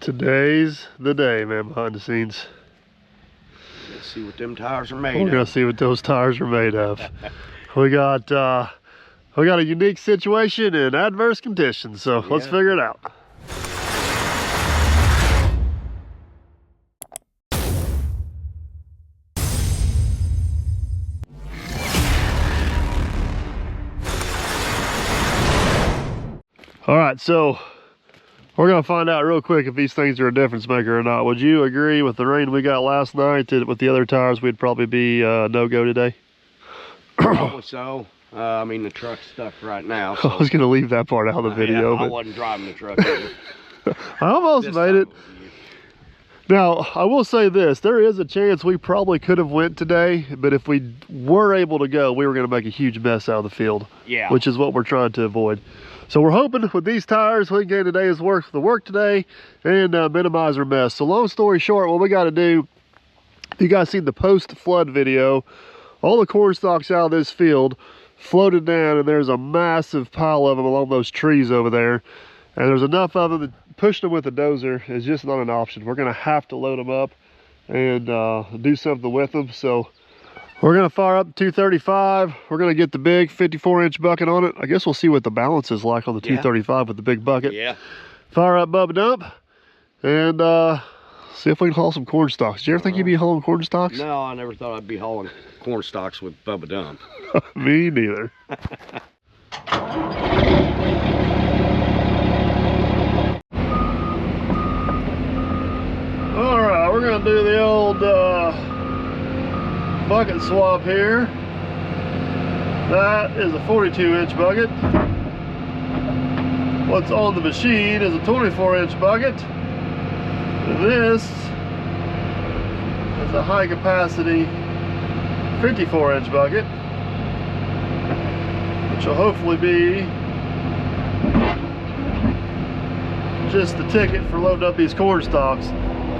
Today's the day, man, behind the scenes. Let's see what them tires are made of. We're gonna see what those tires are made of. We got a unique situation in adverse conditions, so let's figure it out. All right, so we're gonna find out real quick if these things are a difference maker or not. Would you agree with the rain we got last night that with the other tires we'd probably be no-go today? Probably so. I mean, the truck's stuck right now. So. I was gonna leave that part out of the video. Yeah, but I wasn't driving the truck either. I almost made it. Now, I will say this, there is a chance we probably could have went today, but if we were able to go, we were gonna make a huge mess out of the field. Yeah. Which is what we're trying to avoid. So we're hoping with these tires, we can get a day's work for the work today and minimize our mess. So long story short, what we gotta do, if you guys seen the post-flood video, all the corn stalks out of this field floated down and there's a massive pile of them along those trees over there. And there's enough of them that pushing them with a dozer is just not an option. We're gonna have to load them up and do something with them. So we're gonna fire up the 235. We're gonna get the big 54-inch bucket on it. I guess we'll see what the balance is like on the 235 with the big bucket. Yeah. Fire up Bubba Dump and see if we can haul some corn stalks. Did you ever think you'd be hauling corn stalks? No, I never thought I'd be hauling corn stalks with Bubba Dump. Me neither. All right, we're gonna do the old bucket swap here. That is a 42-inch bucket. What's on the machine is a 24-inch bucket. And this is a high capacity 54-inch bucket, which will hopefully be just the ticket for loading up these corn stalks.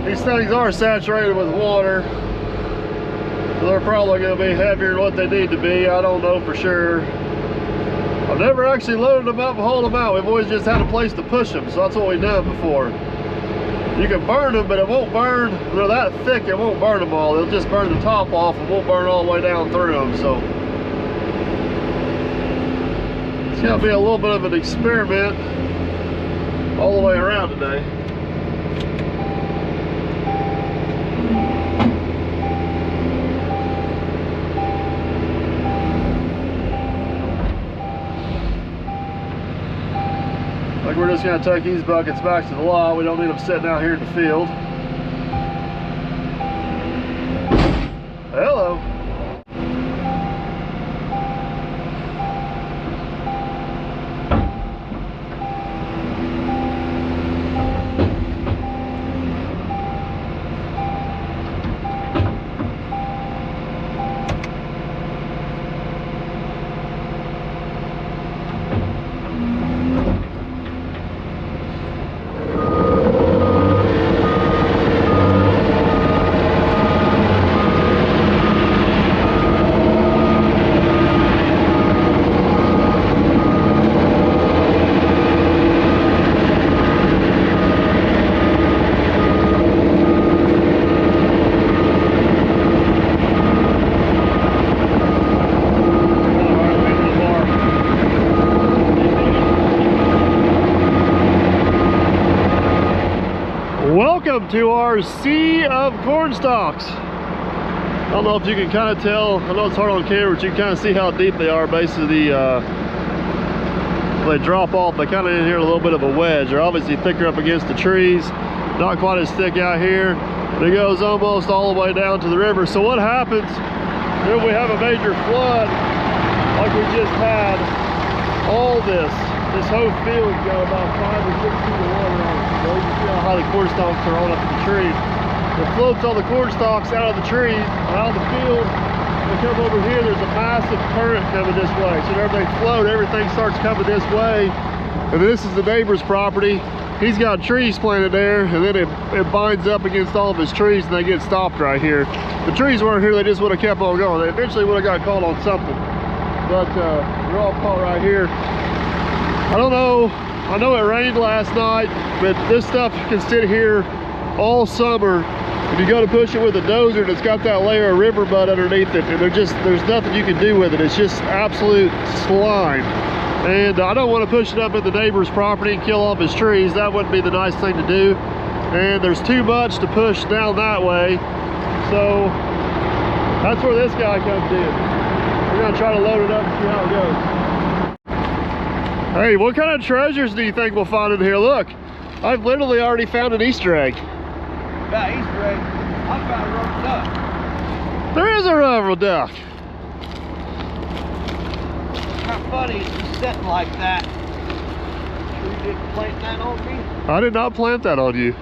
These things are saturated with water, so they're probably going to be heavier than what they need to be. I don't know for sure. I've never actually loaded them up and hauled them out. We've always just had a place to push them, so that's what we've done before. You can burn them, but it won't burn. They're that thick, it won't burn them all. It'll just burn the top off and won't burn all the way down through them. So it's going to be a little bit of an experiment all the way around today. Like we're just going to take these buckets back to the lot. We don't need them sitting out here in the field. Hello. Welcome to our sea of corn stalks. I don't know if you can kind of tell, I know it's hard on camera, but you can kind of see how deep they are. Basically, they drop off, they kind of in here a little bit of a wedge. They're obviously thicker up against the trees, not quite as thick out here. It goes almost all the way down to the river. So what happens if we have a major flood like we just had? All this whole field got about 5 or 6 feet of water on it. So you can see how high the corn stalks are on up in the trees. It floats all the corn stalks out of the trees, out of the field. They come over here, there's a massive current coming this way. So whenever they float, everything starts coming this way. And this is the neighbor's property. He's got trees planted there, and then it binds up against all of his trees, and they get stopped right here. The trees weren't here, they just would have kept on going. They eventually would have got caught on something. But they're all caught right here. I don't know I know it rained last night, but this stuff can sit here all summer. If you go to push it with a dozer, and it's got that layer of river mud underneath it, and there's nothing you can do with it. It's just absolute slime. And I don't want to push it up at the neighbor's property and kill off his trees. That wouldn't be the nice thing to do. And there's too much to push down that way. So that's where this guy comes in. We're gonna try to load it up and see how it goes. Hey, what kind of treasures do you think we'll find in here? Look, I've literally already found an Easter egg. Got Easter egg. I found a rubber duck. There is a rubber duck. How funny is it sitting like that? Sure you didn't plant that on me? I did not plant that on you.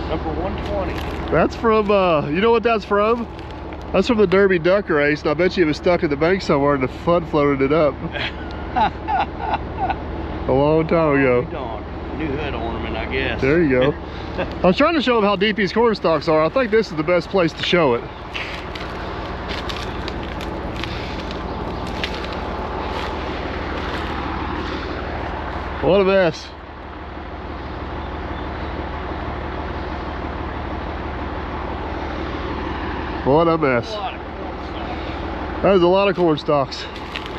Number 120. That's from, you know what that's from? That's from the Derby Duck Race, and I bet you it was stuck in the bank somewhere and the flood floated it up. A long time ago. New hood ornament, I guess. There you go. I was trying to show them how deep these corn stalks are. I think this is the best place to show it. What a mess. What a mess. That is a lot of corn stalks.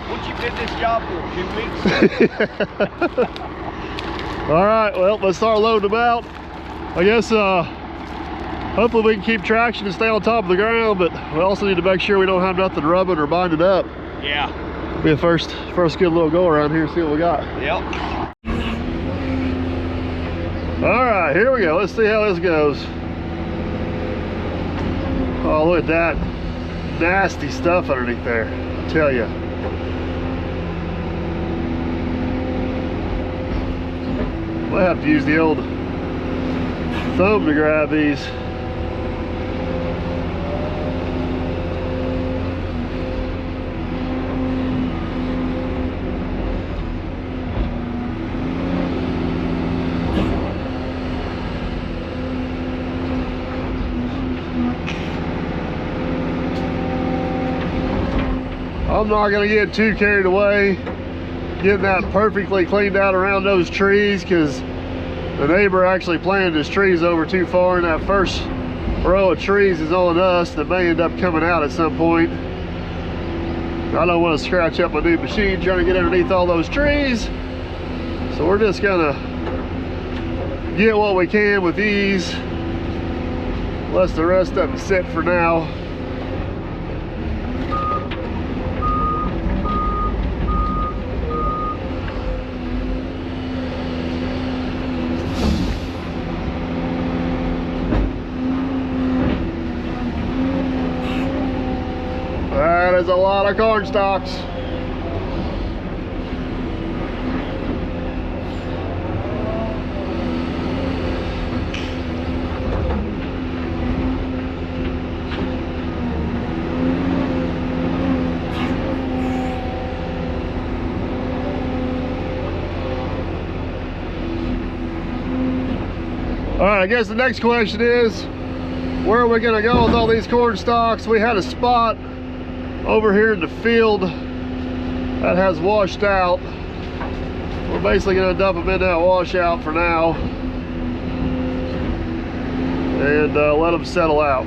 What you did this job for, 2 weeks? All right, well, let's start loading them out. I guess hopefully we can keep traction and stay on top of the ground, but we also need to make sure we don't have nothing rubbing or binding up. Yeah. Be a first good little go around here and see what we got. Yep. All right, here we go. Let's see how this goes. Oh, look at that nasty stuff underneath there, I tell you. We'll have to use the old thumb to grab these. I'm not gonna get too carried away getting that perfectly cleaned out around those trees, because the neighbor actually planted his trees over too far, and that first row of trees is on us that may end up coming out at some point. I don't want to scratch up my new machine trying to get underneath all those trees, so we're just gonna get what we can with these, let the rest of it sit for now. That is a lot of corn stalks. All right, I guess the next question is, where are we gonna go with all these corn stalks? We had a spot over here in the field that has washed out. We're basically gonna dump them in that washout for now and let them settle out.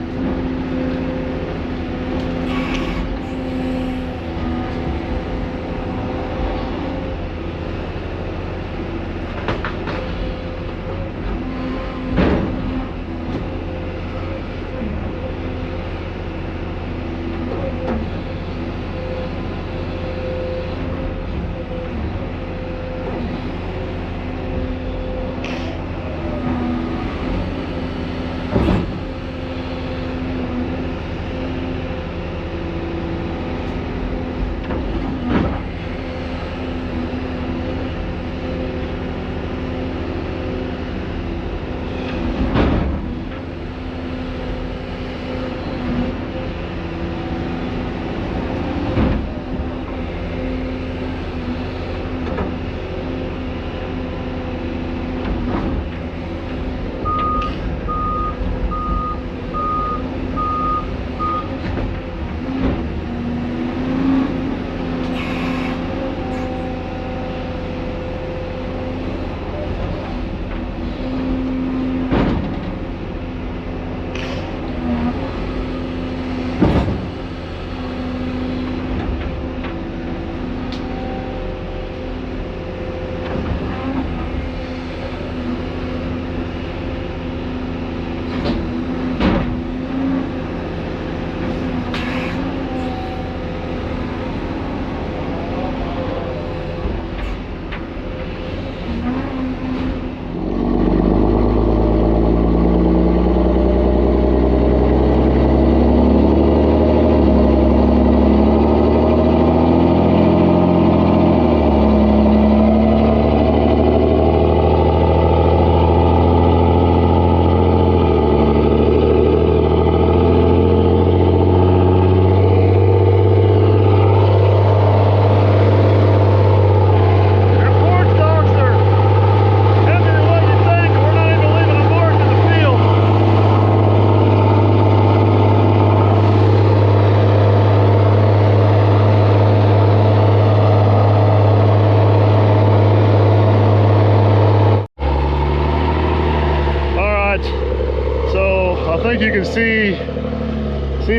think you can see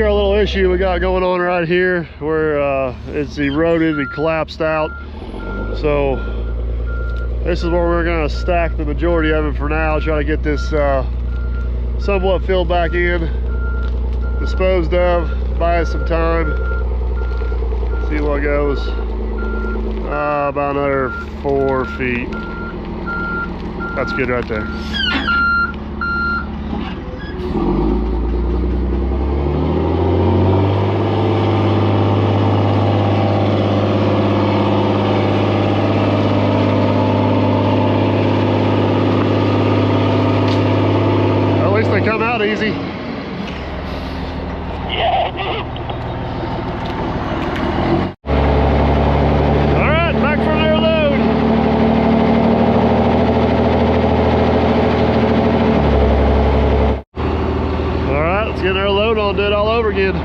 our little issue we got going on right here where it's eroded and collapsed out. So this is where we're going to stack the majority of it for now, try to get this somewhat filled back in, disposed of, buy us some time, see what goes. About another 4 feet. That's good right there. At least they come out easy. Get our load on, do it all over again.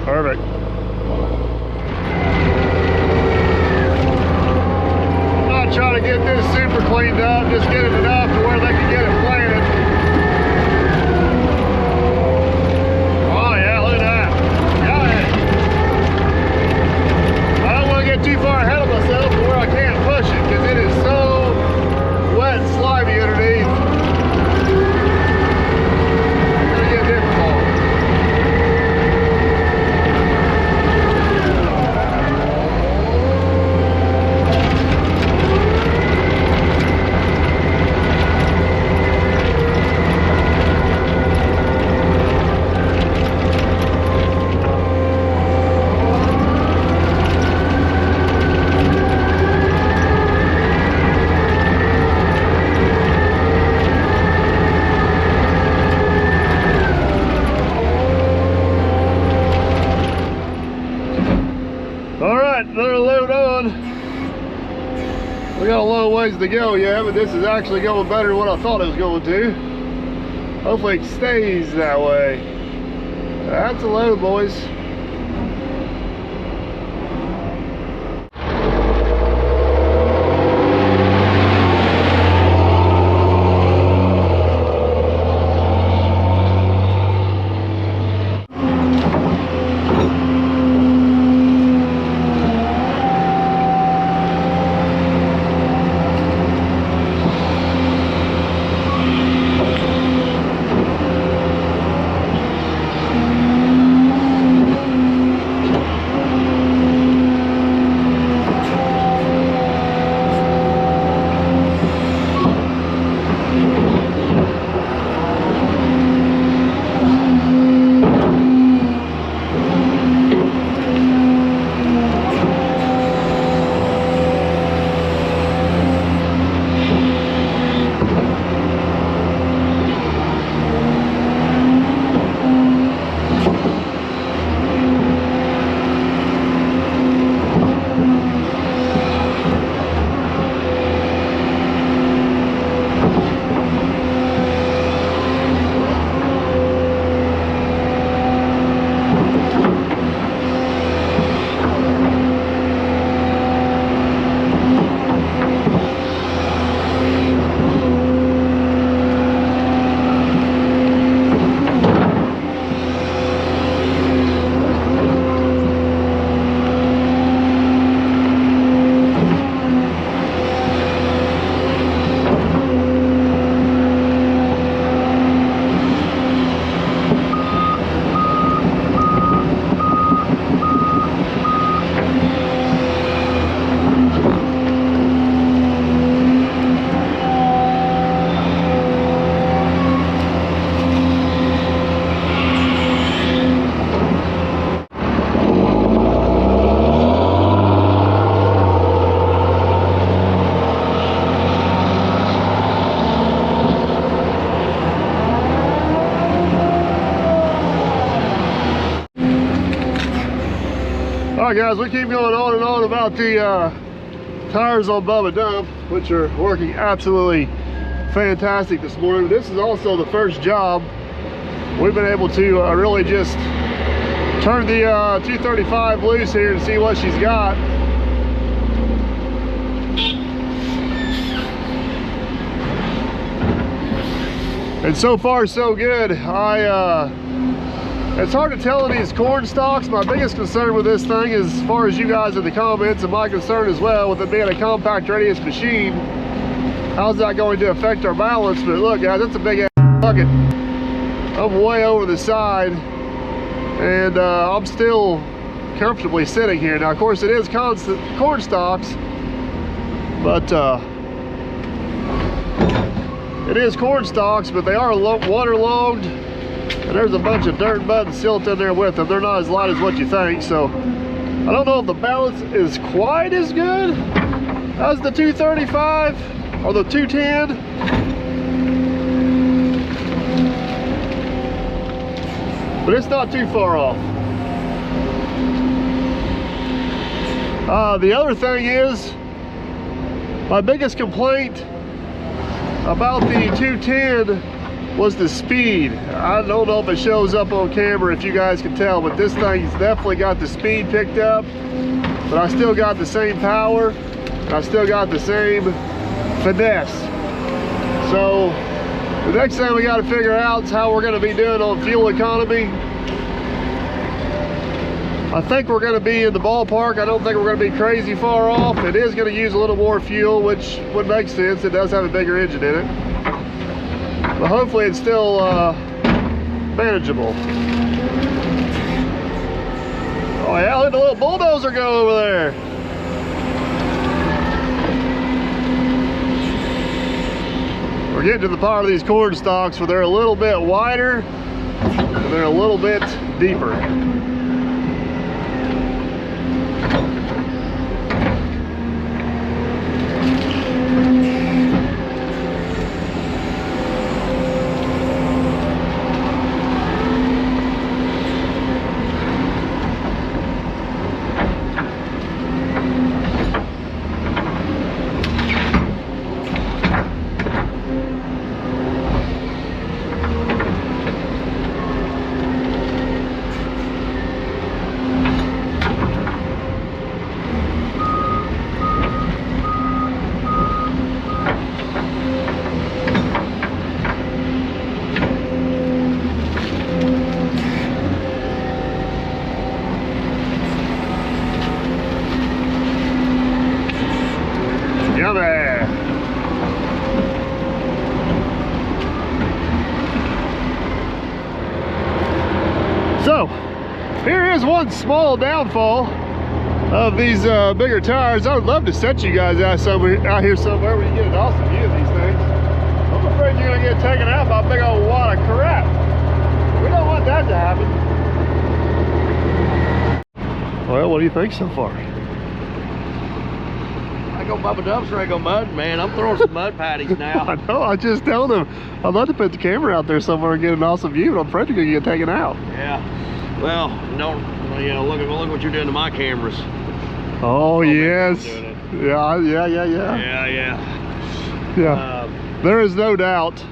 Perfect. Not trying to get this super cleaned up, just get it enough to where they can get it planted. Oh yeah, look at that. Got it. I don't want to get too far ahead of myself to where I can't push it because it is so wet and slimy underneath. It's gonna get difficult. Another load on. We got a long ways to go yet, but this is actually going better than what I thought it was going to. Hopefully it stays that way. That's a load, boys. Alright guys, we keep going on and on about the tires on Bubba Dump, which are working absolutely fantastic this morning. This is also the first job we've been able to really just turn the 235 loose here and see what she's got. And so far so good. It's hard to tell in these corn stalks. My biggest concern with this thing is, as far as you guys in the comments, and my concern as well, with it being a compact radius machine, how's that going to affect our balance? But look guys, that's a big ass bucket. I'm way over the side, and I'm still comfortably sitting here. Now of course it is constant corn stalks, but it is corn stalks, but they are waterlogged. And there's a bunch of dirt and mud and silt in there with them. They're not as light as what you think, so I don't know if the balance is quite as good as the 235 or the 210. But it's not too far off. The other thing is, my biggest complaint about the 210 was the speed. I don't know if it shows up on camera, if you guys can tell, but this thing's definitely got the speed picked up, but I still got the same power, and I still got the same finesse. So the next thing we got to figure out is how we're going to be doing on fuel economy. I think we're going to be in the ballpark. I don't think we're going to be crazy far off. It is going to use a little more fuel, which would make sense. It does have a bigger engine in it. But hopefully it's still manageable. Oh yeah, let the little bulldozer go over there. We're getting to the part of these corn stalks where they're a little bit wider and they're a little bit deeper. So here is one small downfall of these bigger tires. I would love to set you guys out here somewhere where you get an awesome view of these things. I'm afraid you're gonna get taken out by a big old wad of crap. We don't want that to happen. Well, what do you think so far? I go Bubba Dump's ready to go mud, man. I'm throwing some mud patties now. I know, I just told him I'd love to put the camera out there somewhere and get an awesome view, but I'm afraid you're gonna get taken out. Yeah. Well, look at what you're doing to my cameras. Oh yes. Yeah. There is no doubt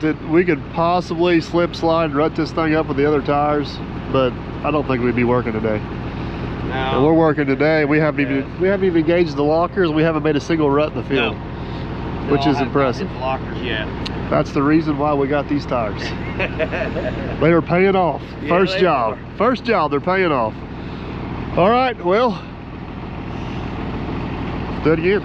that we could possibly slip, slide, and rut this thing up with the other tires, but I don't think we'd be working today. No. And we're working today. We haven't even engaged the lockers. We haven't made a single rut in the field, which is impressive. The lockers yet. That's the reason why we got these tires. They are paying off. First job, they're paying off. All right, well, let's do it again.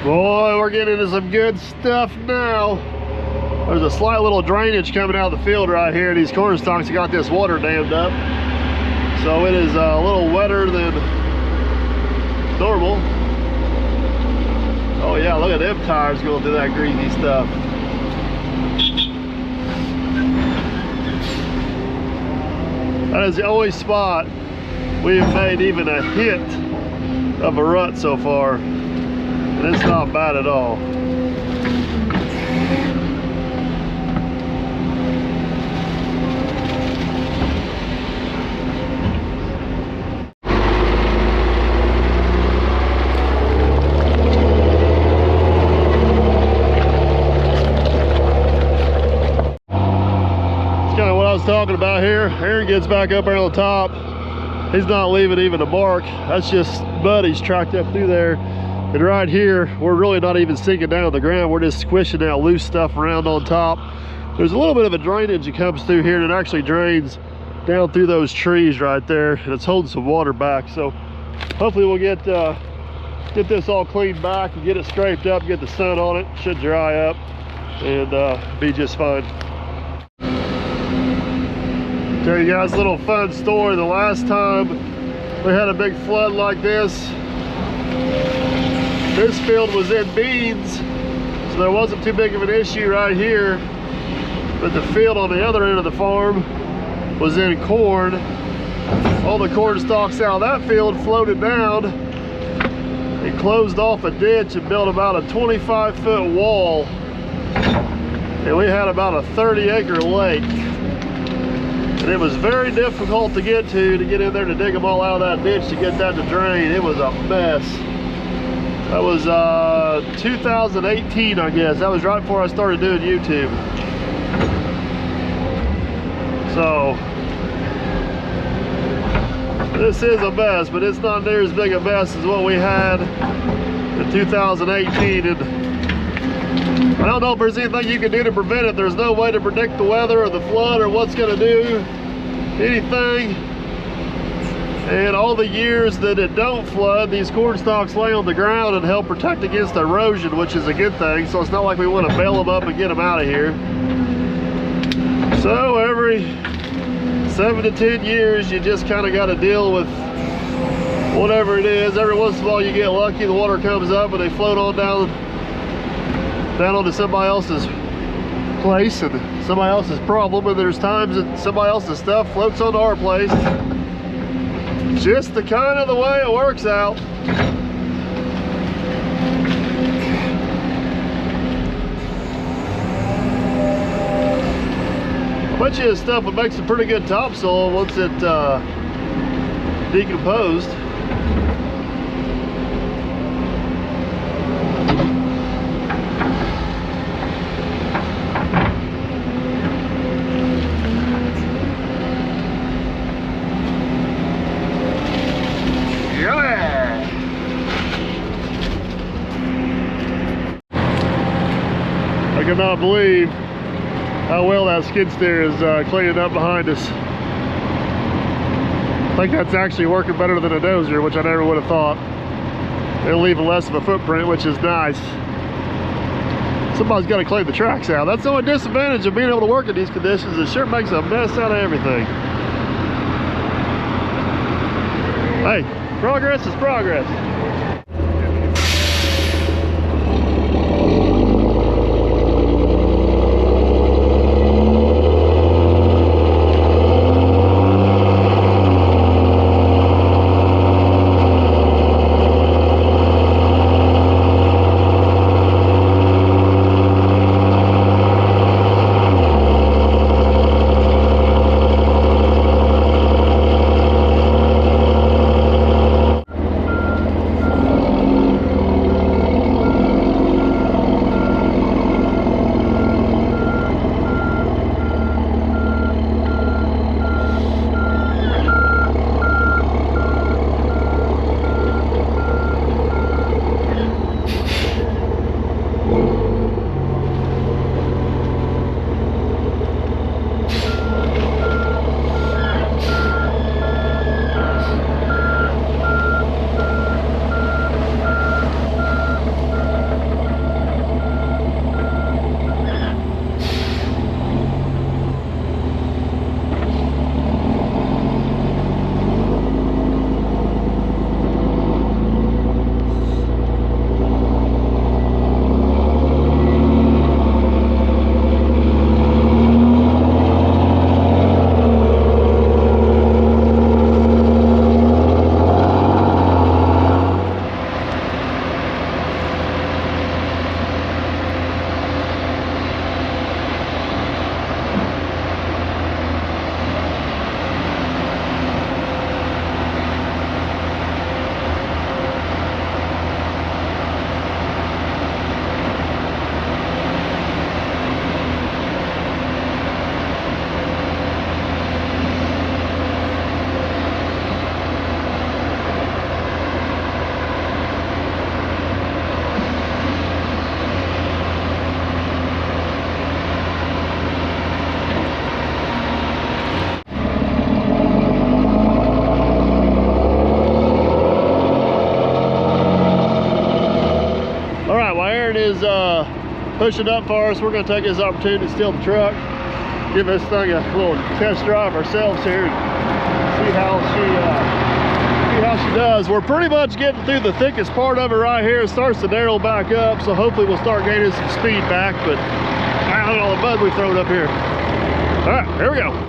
Boy, we're getting into some good stuff now. There's a slight little drainage coming out of the field right here. These corn stalks have got this water dammed up. So it is a little wetter than normal. Oh yeah, look at them tires going through that greasy stuff. That is the only spot we've made even a hint of a rut so far. And it's not bad at all. Talking about here, Aaron gets back up there on the top. He's not leaving even a bark. That's just buddies tracked up through there. And right here, we're really not even sinking down to the ground. We're just squishing that loose stuff around on top. There's a little bit of a drainage that comes through here, and it actually drains down through those trees right there, and it's holding some water back. So hopefully we'll get this all cleaned back and get it scraped up, get the sun on it. Should dry up and be just fine. Tell you guys a little fun story. The last time we had a big flood like this field was in beans, so there wasn't too big of an issue right here. But the field on the other end of the farm was in corn. All the corn stalks out of that field floated down and closed off a ditch and built about a 25-foot wall. And we had about a 30-acre lake. And it was very difficult to get in there to dig them all out of that ditch to get that to drain. It was a mess. That was 2018, I guess. That was right before I started doing YouTube. So this is a mess, but it's not near as big a mess as what we had in 2018. And I don't know if there's anything you can do to prevent it. There's no way to predict the weather or the flood or what's going to do anything. And all the years that it don't flood, these corn stalks lay on the ground and help protect against erosion, which is a good thing. So it's not like we want to bail them up and get them out of here. So every 7 to 10 years, you just kind of got to deal with whatever it is. Every once in a while you get lucky, the water comes up and they float on down onto somebody else's place and somebody else's problem, and there's times that somebody else's stuff floats onto our place. Just the kind of the way it works out. I bet you this stuff would make some pretty good topsoil once it decomposed. I cannot believe how well that skid steer is cleaning up behind us. I think that's actually working better than a dozer, which I never would have thought. It'll leave less of a footprint, which is nice. Somebody's got to clean the tracks out. That's the only disadvantage of being able to work in these conditions. It sure makes a mess out of everything. Hey, progress is progress. is pushing up for us. We're going to take this opportunity to steal the truck, give this thing a little test drive ourselves here, and see how she does. We're pretty much getting through the thickest part of it right here. It starts to narrow back up, so hopefully we'll start gaining some speed back, but I don't know all the mud we thrown up here. All right, here we go.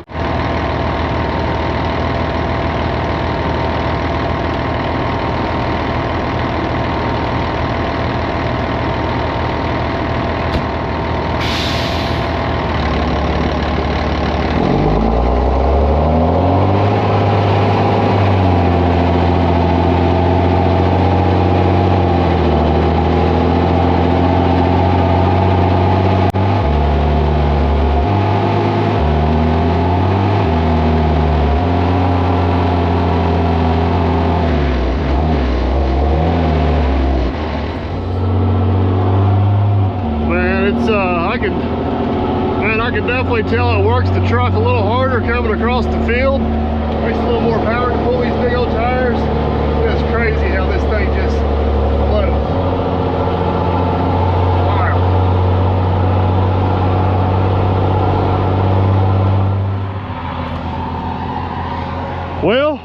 I can definitely tell it works the truck a little harder coming across the field. Makes a little more power to pull these big old tires. It's crazy how this thing just floats. Wow. Well,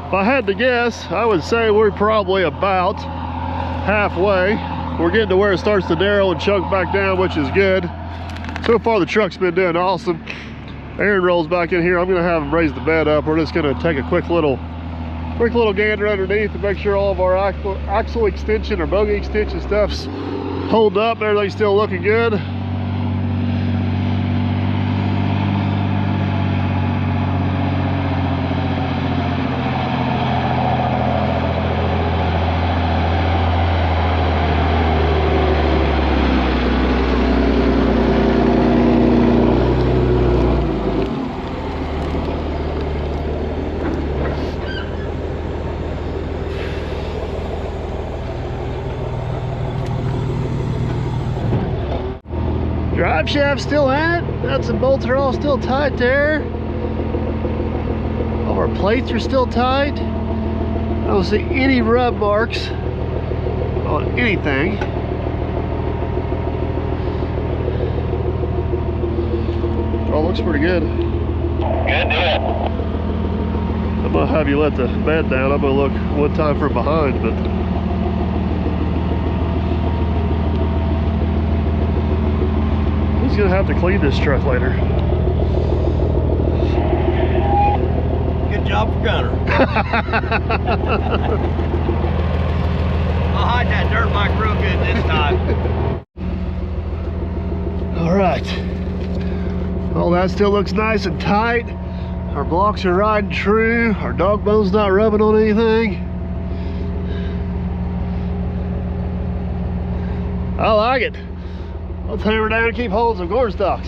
if I had to guess, I would say we're probably about halfway. We're getting to where it starts to narrow and choke back down, which is good. So far the truck's been doing awesome. Aaron rolls back in here. I'm gonna have him raise the bed up. We're just gonna take a quick little gander underneath to make sure all of our axle extension or bogie extension stuff's hold up. Everything's still looking good. Drive shaft still in. Nuts and bolts are all still tight there. All our plates are still tight. I don't see any rub marks on anything. Oh, looks pretty good. Good deal. I'm gonna have you let the bed down. I'm gonna look one time from behind, but gonna have to clean this truck later. Good job for Gunner. I'll hide that dirt bike real good this time. All right. All that still looks nice and tight. Our blocks are riding true. Our dog bone's not rubbing on anything. I like it. Let's hammer down and keep holes of gore stocks.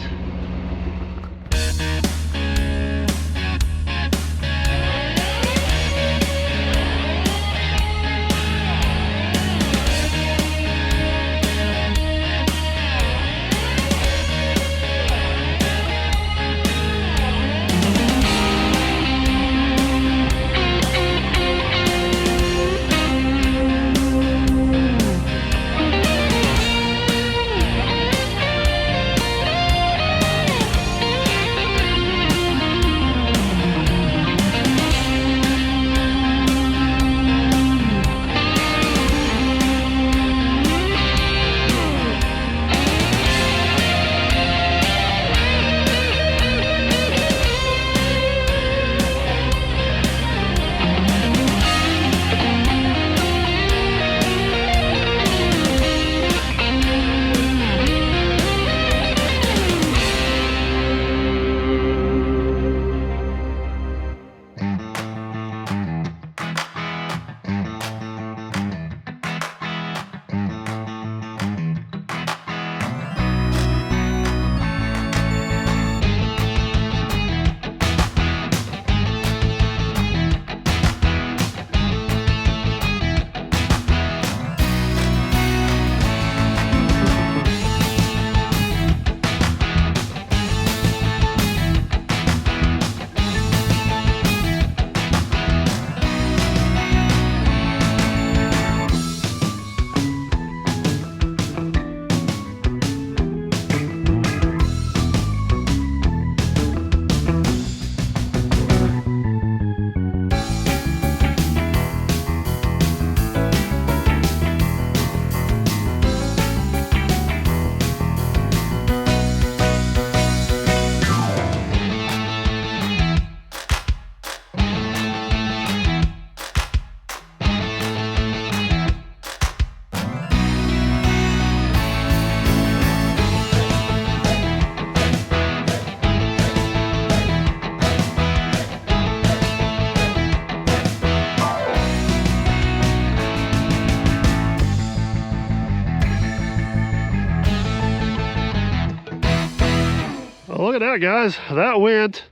look at that, guys. That went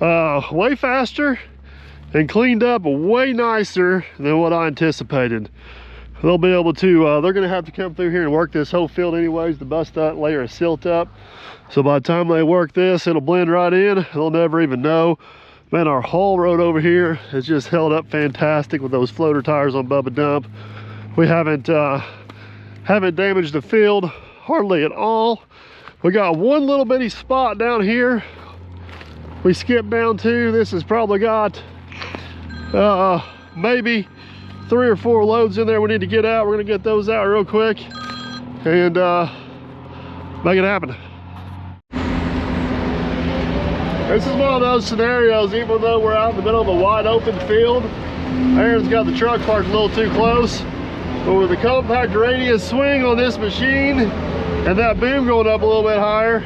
way faster and cleaned up way nicer than what I anticipated. They'll be able to, they're gonna have to come through here and work this whole field anyways to bust that layer of silt up. So by the time they work this, it'll blend right in. They'll never even know. Man, our haul road over here has just held up fantastic with those floater tires on Bubba Dump. We haven't damaged the field hardly at all. We got one little bitty spot down here we skipped down to. This has probably got maybe 3 or 4 loads in there we need to get out. We're gonna get those out real quick and make it happen. This is one of those scenarios, even though we're out in the middle of a wide open field, Aaron's got the truck parked a little too close, but with the compact radius swing on this machine and that boom going up a little bit higher,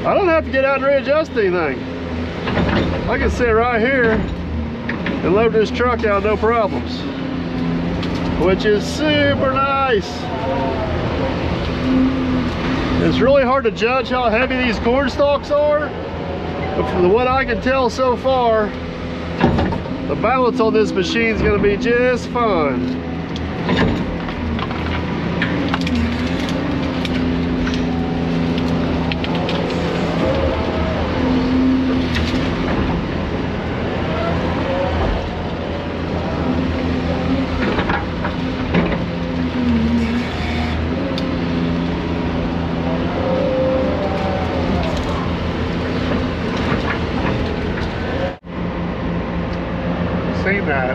I don't have to get out and readjust anything. I can sit right here and load this truck out no problems, which is super nice. It's really hard to judge how heavy these corn stalks are, but from what I can tell so far, the balance on this machine is going to be just fine. Seen that.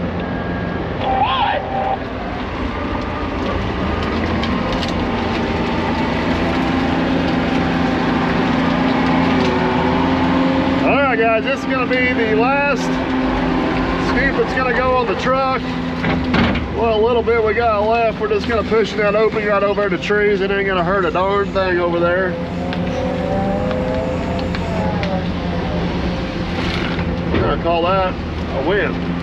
All right, guys, this is going to be the last scoop that's going to go on the truck. Well, a little bit we got left. We're just going to push that open right over the trees. It ain't going to hurt a darn thing over there. We're going to call that a win.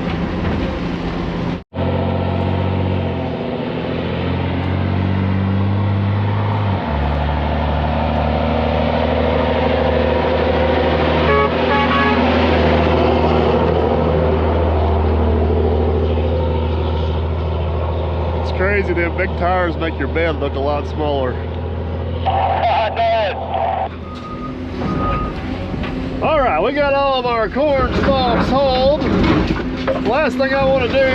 Crazy, them big tires make your bed look a lot smaller. All right, we got all of our corn stalks hauled. Last thing I want to do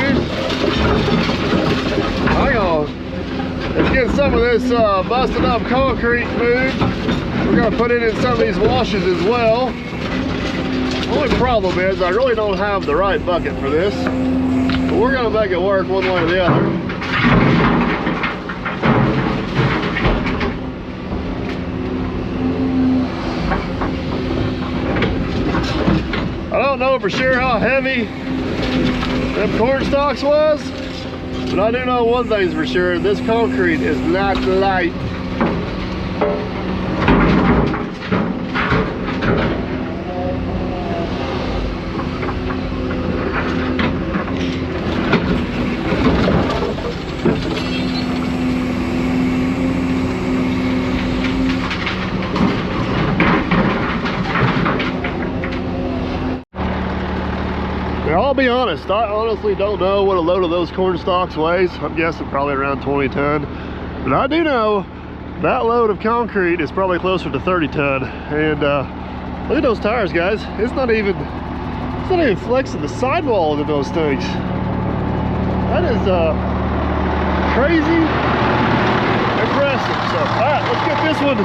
is get some of this busted up concrete moved. We're gonna put it in some of these washes as well. The only problem is I really don't have the right bucket for this, but we're gonna make it work one way or the other. I don't know for sure how heavy them corn stalks was, but I do know one thing's for sure: this concrete is not light. Now, I'll be honest, I honestly don't know what a load of those corn stalks weighs. I'm guessing probably around 20 ton. But I do know that load of concrete is probably closer to 30 ton. And look at those tires, guys. It's not even flexing the sidewall into those things. That is crazy impressive. So, all right, let's get this one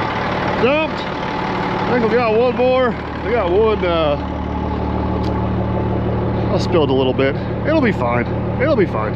dumped. I think we got one more. We got one, I spilled a little bit. It'll be fine. It'll be fine.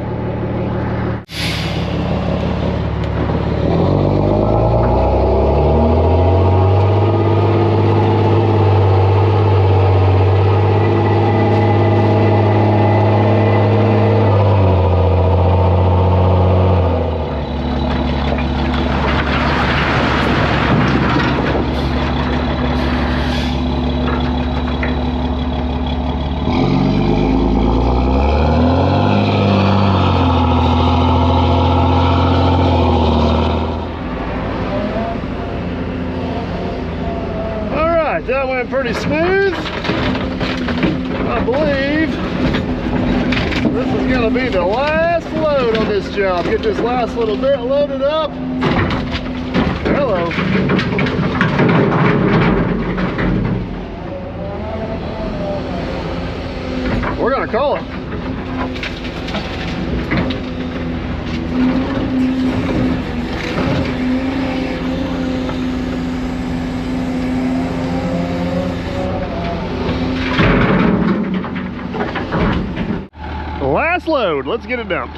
pretty smooth. I believe this is gonna be the last load on this job. Get this last little bit loaded up. Hello. We're gonna call it. Last load, let's get it dumped.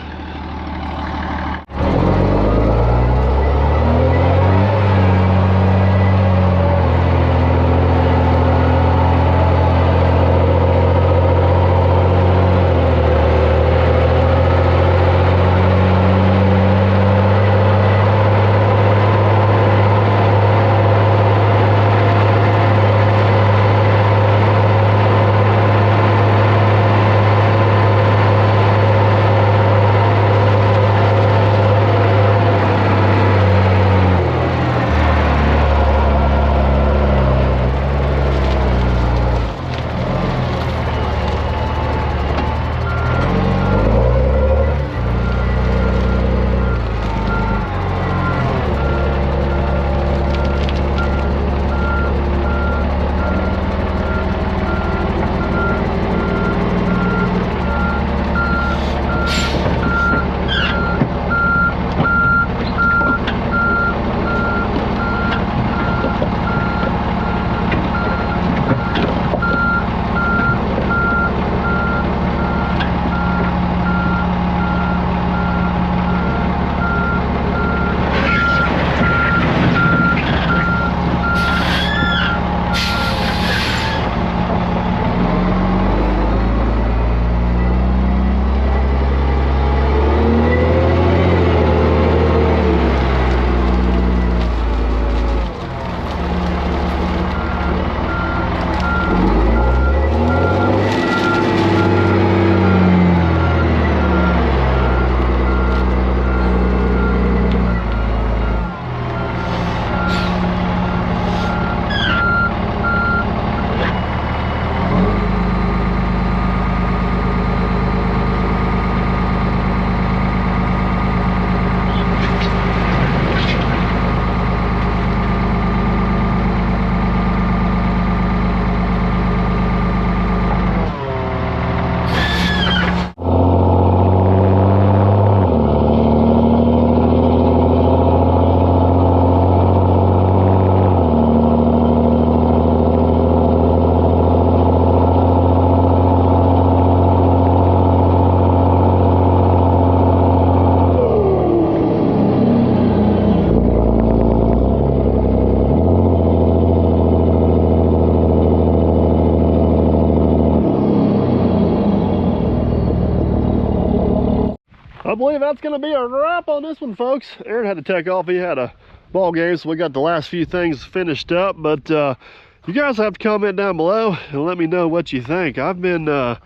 I believe that's going to be a wrap on this one, folks. Aaron had to take off. He had a ball game, so we got the last few things finished up. But you guys have to comment down below and let me know what you think. I've been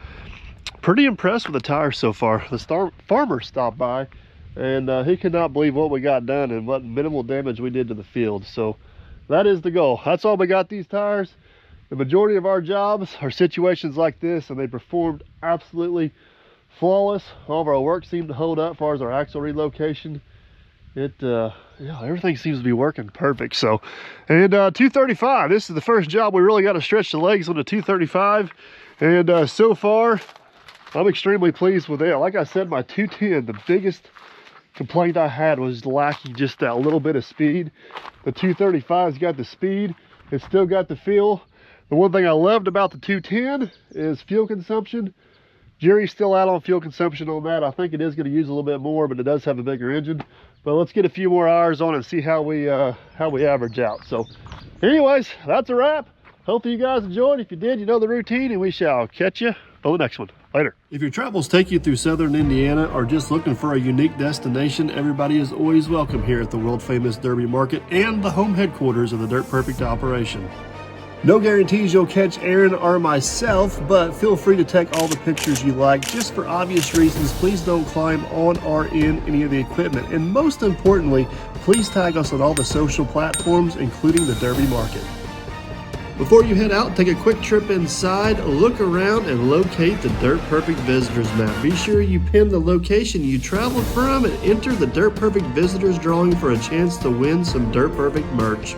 pretty impressed with the tires so far. The farmer stopped by, and he could not believe what we got done and what minimal damage we did to the field. So that is the goal. That's all we got these tires. The majority of our jobs are situations like this, and they performed absolutely flawless. All of our work seemed to hold up as far as our axle relocation. Yeah, everything seems to be working perfect. So, and 235, this is the first job we really got to stretch the legs on the 235, and so far I'm extremely pleased with it. Like I said, my 210, the biggest complaint I had was lacking just that little bit of speed. The 235's got the speed, it's still got the feel. The one thing I loved about the 210 is fuel consumption. Jerry's still out on fuel consumption on that. I think it is going to use a little bit more, but it does have a bigger engine. But let's get a few more hours on it and see how we average out. So anyways, that's a wrap. Hopefully you guys enjoyed. If you did, you know the routine, and we shall catch you on the next one. Later. If your travels take you through southern Indiana or just looking for a unique destination, everybody is always welcome here at the world famous Derby Market and the home headquarters of the Dirt Perfect operation. No guarantees you'll catch Aaron or myself, but feel free to take all the pictures you like. Just for obvious reasons, please don't climb on or in any of the equipment. And most importantly, please tag us on all the social platforms, including the Derby Market. Before you head out, take a quick trip inside, look around, and locate the Dirt Perfect Visitors map. Be sure you pin the location you traveled from and enter the Dirt Perfect Visitors drawing for a chance to win some Dirt Perfect merch.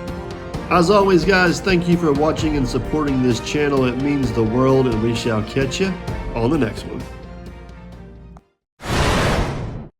As always, guys, thank you for watching and supporting this channel. It means the world, and we shall catch you on the next one.